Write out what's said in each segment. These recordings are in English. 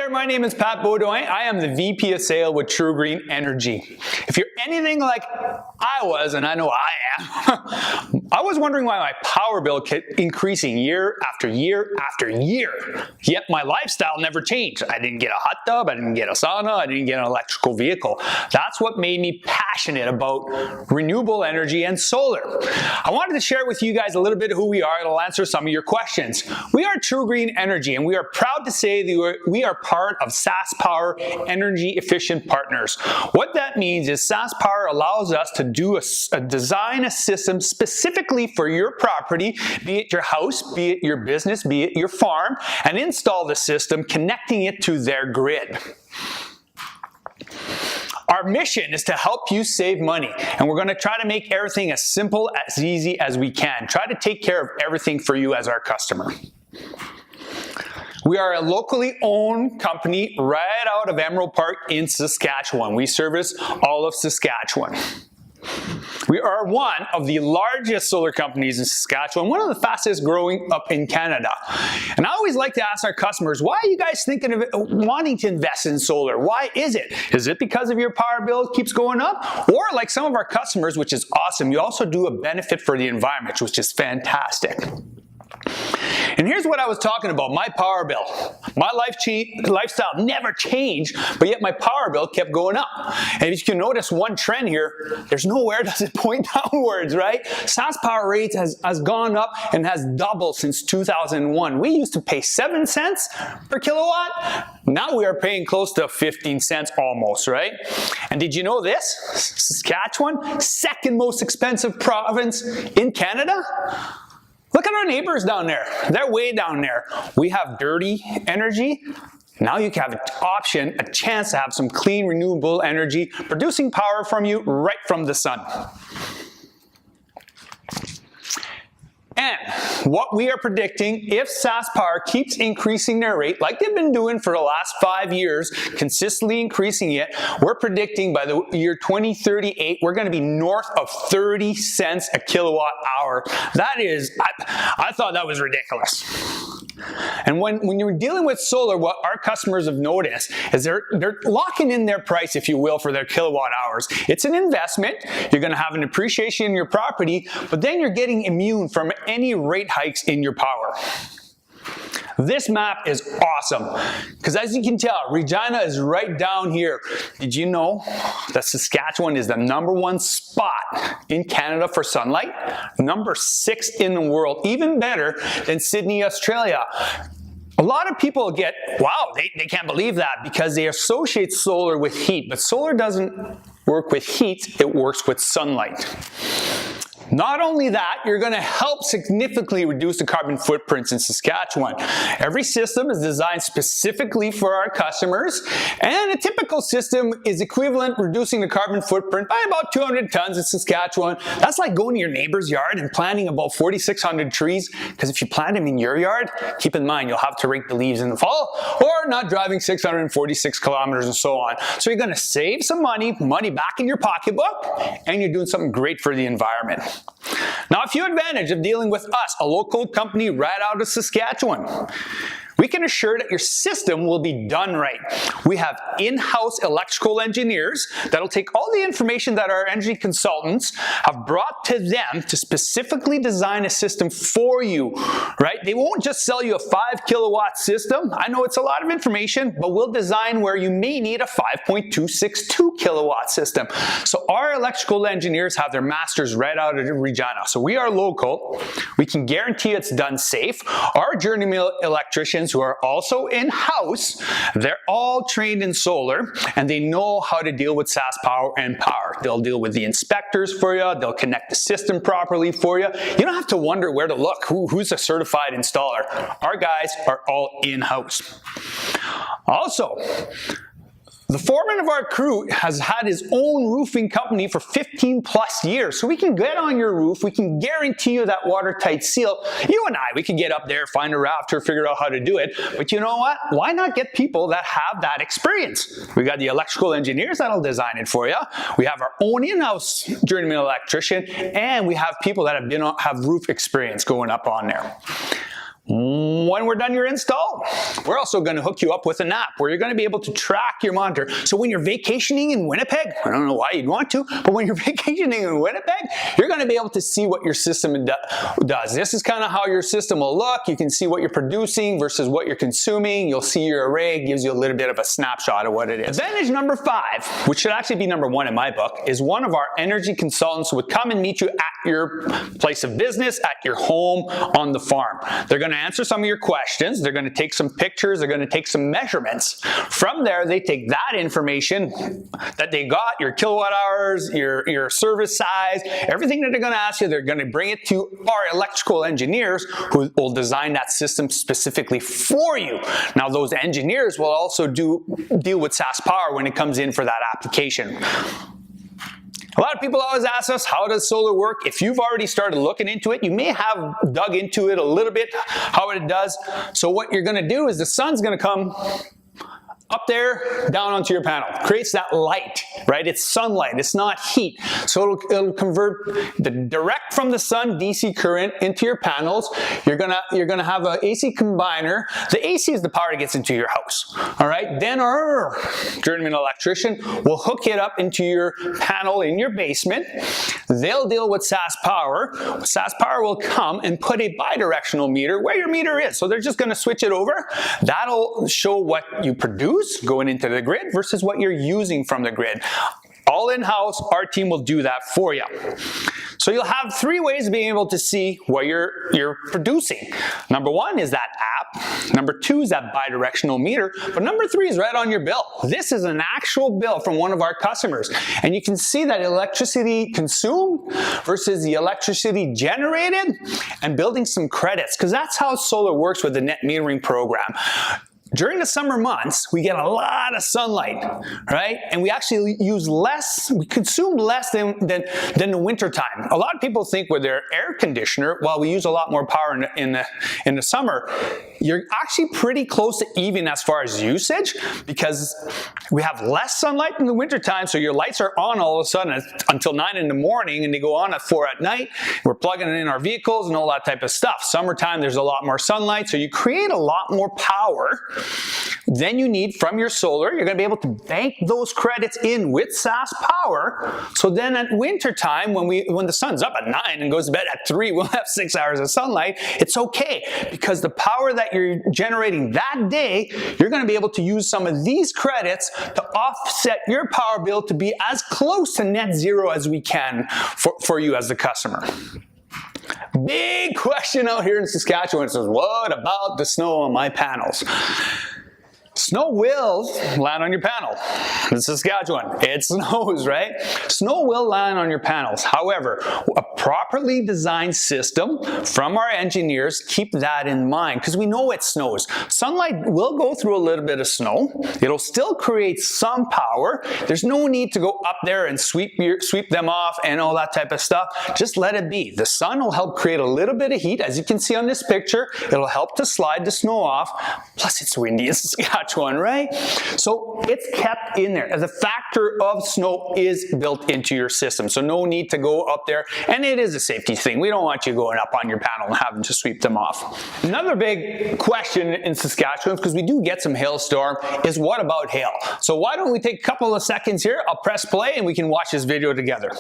there, my name is Pat Beaudoin. I am the VP of Sales with TruGreen Energy. If you're anything like I was, and I know I am, I was wondering why my power bill kept increasing year after year after year, yet my lifestyle never changed. I didn't get a hot tub, I didn't get a sauna, I didn't get an electrical vehicle. That's what made me passionate about renewable energy and solar. I wanted to share with you guys a little bit of who we are, and I'll answer some of your questions. We are TruGreen Energy, and we are proud to say that we are part of SaskPower Energy Efficient Partners. What that means is SaskPower allows us to design a system specifically for your property, be it your house, be it your business, be it your farm, and install the system, connecting it to their grid. Our mission is to help you save money, and we're going to try to make everything as simple, as easy as we can. Try to take care of everything for you as our customer. We are a locally owned company right out of Emerald Park in Saskatchewan. We service all of Saskatchewan. We are one of the largest solar companies in Saskatchewan, one of the fastest growing up in Canada. And I always like to ask our customers, why are you guys thinking of wanting to invest in solar? Why is it? Is it because of your power bill keeps going up? Or like some of our customers, which is awesome, you also do a benefit for the environment, which is fantastic. And here's what I was talking about, my power bill. My lifestyle never changed, but yet my power bill kept going up. And if you can notice one trend here, there's nowhere does it point downwards, right? SaskPower rates has gone up and has doubled since 2001. We used to pay 7 cents per kilowatt. Now we are paying close to 15 cents almost, right? And did you know this? Saskatchewan, second most expensive province in Canada? Look at our neighbors down there. They're way down there. We have dirty energy. Now you have an option, a chance to have some clean, renewable energy, producing power from you right from the sun. And what we are predicting, if SaskPower keeps increasing their rate, like they've been doing for the last 5 years, consistently increasing it, we're predicting by the year 2038, we're going to be north of 30 cents a kilowatt hour. That is, I thought that was ridiculous. And when you're dealing with solar, what our customers have noticed is they're locking in their price, if you will, for their kilowatt hours. It's an investment. You're going to have an appreciation in your property, but then you're getting immune from any rate hikes in your power. This map is awesome because, as you can tell, Regina is right down here. Did you know that Saskatchewan is the #1 spot in Canada for sunlight? Number 6 in the world, even better than Sydney, Australia. A lot of people get, wow, they can't believe that because they associate solar with heat, but solar doesn't work with heat, it works with sunlight. Not only that, you're going to help significantly reduce the carbon footprints in Saskatchewan. Every system is designed specifically for our customers, and a typical system is equivalent reducing the carbon footprint by about 200 tons in Saskatchewan. That's like going to your neighbor's yard and planting about 4,600 trees, because if you plant them in your yard, keep in mind you'll have to rake the leaves in the fall, or not driving 646 kilometers and so on. So you're going to save some money back in your pocketbook, and you're doing something great for the environment. Now, a few advantages of dealing with us, a local company right out of Saskatchewan. We can assure that your system will be done right. We have in-house electrical engineers that'll take all the information that our energy consultants have brought to them to specifically design a system for you, right? They won't just sell you a 5 kilowatt system. I know it's a lot of information, but we'll design where you may need a 5.262 kilowatt system. So our electrical engineers have their masters right out of Regina. So we are local. We can guarantee it's done safe. Our journeyman electricians who are also in-house, they're all trained in solar, and they know how to deal with SaskPower and power. They'll deal with the inspectors for you, they'll connect the system properly for you. You don't have to wonder where to look, who's a certified installer. Our guys are all in-house. Also, the foreman of our crew has had his own roofing company for 15 plus years. So we can get on your roof, we can guarantee you that watertight seal. You and I, we can get up there, find a rafter, figure out how to do it. But you know what? Why not get people that have that experience? We got the electrical engineers that'll design it for you. We have our own in-house journeyman electrician, and we have people that have roof experience going up on there. When we're done your install, we're also going to hook you up with an app where you're going to be able to track your monitor. So when you're vacationing in Winnipeg, I don't know why you'd want to, but when you're vacationing in Winnipeg, you're going to be able to see what your system does. This is kind of how your system will look. You can see what you're producing versus what you're consuming. You'll see your array, gives you a little bit of a snapshot of what it is. Advantage number 5, which should actually be number 1 in my book, is one of our energy consultants would come and meet you at your place of business, at your home, on the farm. They're going to answer some of your questions. They're going to take some pictures. They're going to take some measurements. From there, they take that information that they got, your kilowatt hours, your service size, everything that they're going to ask you, they're going to bring it to our electrical engineers who will design that system specifically for you. Now, those engineers will also deal with SaskPower when it comes in for that application. A lot of people always ask us, how does solar work? If you've already started looking into it, you may have dug into it a little bit, how it does. So what you're going to do is the sun's going to come up there, down onto your panel. Creates that light, right? It's sunlight, it's not heat. So it'll convert the direct from the sun DC current into your panels. You're gonna have an AC combiner. The AC is the power that gets into your house. All right. Then our journeyman electrician will hook it up into your panel in your basement. They'll deal with SaskPower. SaskPower will come and put a bidirectional meter where your meter is. So they're just gonna switch it over. That'll show what you produce going into the grid versus what you're using from the grid. All in-house, our team will do that for you. So you'll have 3 ways of being able to see what you're producing. Number 1 is that app. Number 2 is that bidirectional meter. But number 3 is right on your bill. This is an actual bill from one of our customers. And you can see that electricity consumed versus the electricity generated and building some credits, because that's how solar works with the net metering program. During the summer months, we get a lot of sunlight, right? And we actually use less, we consume less than the winter time. A lot of people think with their air conditioner, well, we use a lot more power in the summer. You're actually pretty close to even as far as usage, because we have less sunlight in the winter time, so your lights are on all of a sudden until 9 in the morning, and they go on at 4 at night. We're plugging it in our vehicles and all that type of stuff. Summertime, there's a lot more sunlight, so you create a lot more power than you need from your solar. You're going to be able to bank those credits in with SaskPower. So then at winter time, when the sun's up at 9 and goes to bed at 3, we'll have 6 hours of sunlight. It's okay, because the power that you're generating that day, you're going to be able to use some of these credits to offset your power bill to be as close to net zero as we can for you as the customer. Big question out here in Saskatchewan says, what about the snow on my panels? Snow will land on your panel. In Saskatchewan, it snows, right? Snow will land on your panels. However, a properly designed system from our engineers keep that in mind, because we know it snows. Sunlight will go through a little bit of snow. It'll still create some power. There's no need to go up there and sweep them off and all that type of stuff. Just let it be. The sun will help create a little bit of heat. As you can see on this picture, it'll help to slide the snow off. Plus, it's windy in Saskatchewan, right? So it's kept in there. As a factor of snow is built into your system. So no need to go up there. And it is a safety thing. We don't want you going up on your panel and having to sweep them off. Another big question in Saskatchewan, because we do get some hailstorm, is what about hail? So why don't we take a couple of seconds here? I'll press play and we can watch this video together.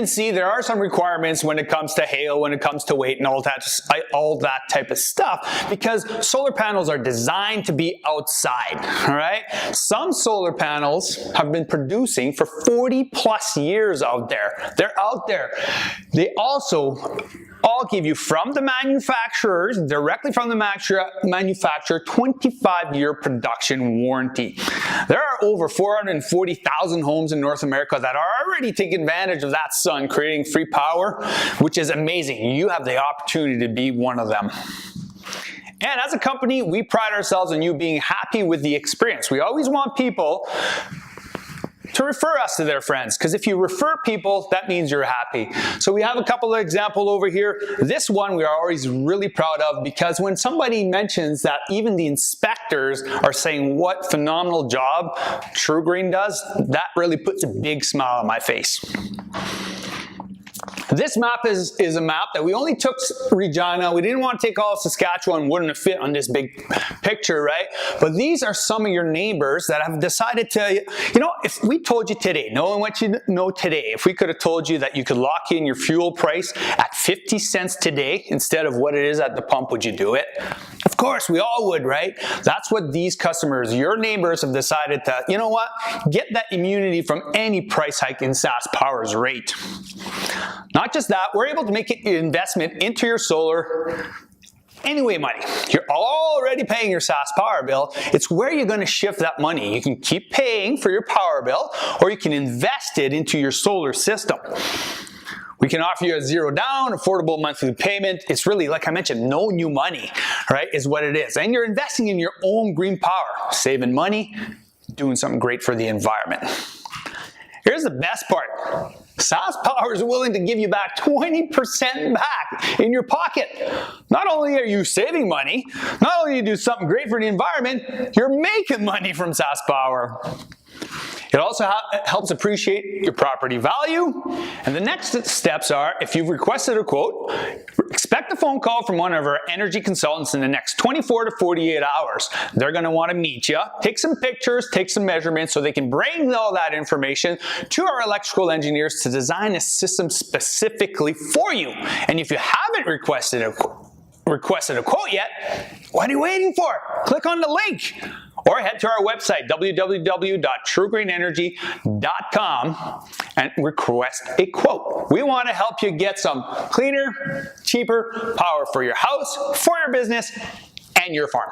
see, there are some requirements when it comes to hail, when it comes to weight and all that type of stuff, because solar panels are designed to be outside, all right? Some solar panels have been producing for 40 plus years out there. They're out there. They also all give you from the manufacturers, directly from the manufacturer, 25-year production warranty. There are over 440,000 homes in North America that are already taking advantage of that sun, creating free power, which is amazing. You have the opportunity to be one of them. And as a company, we pride ourselves on you being happy with the experience. We always want people to refer us to their friends, because if you refer people, that means you're happy. So we have a couple of examples over here. This one we are always really proud of, because when somebody mentions that even the inspectors are saying what phenomenal job TruGreen does, that really puts a big smile on my face. This map is a map that we only took Regina. We didn't want to take all of Saskatchewan, wouldn't have fit on this big picture, right? But these are some of your neighbors that have decided to, you know, if we told you today, knowing what you know today, if we could have told you that you could lock in your fuel price at 50 cents today instead of what it is at the pump, would you do it? Of course, we all would, right? That's what these customers, your neighbors, have decided to, you know what, get that immunity from any price hike in SaskPower's rate. Not just that, we're able to make an investment into your solar anyway money. You're already paying your SaskPower bill. It's where you're going to shift that money. You can keep paying for your power bill, or you can invest it into your solar system. We can offer you a zero down, affordable monthly payment. It's really, like I mentioned, no new money, right, is what it is. And you're investing in your own green power, saving money, doing something great for the environment. Here's the best part. SaskPower is willing to give you back 20% back in your pocket. Not only are you saving money, not only do you do something great for the environment, you're making money from SaskPower. It also helps appreciate your property value. And the next steps are, if you've requested a quote, expect a phone call from one of our energy consultants in the next 24 to 48 hours. They're going to want to meet you, take some pictures, take some measurements, so they can bring all that information to our electrical engineers to design a system specifically for you. And if you haven't requested a quote yet, what are you waiting for? Click on the link. Or head to our website, www.trugreenenergy.com, and request a quote. We want to help you get some cleaner, cheaper power for your house, for your business, and your farm.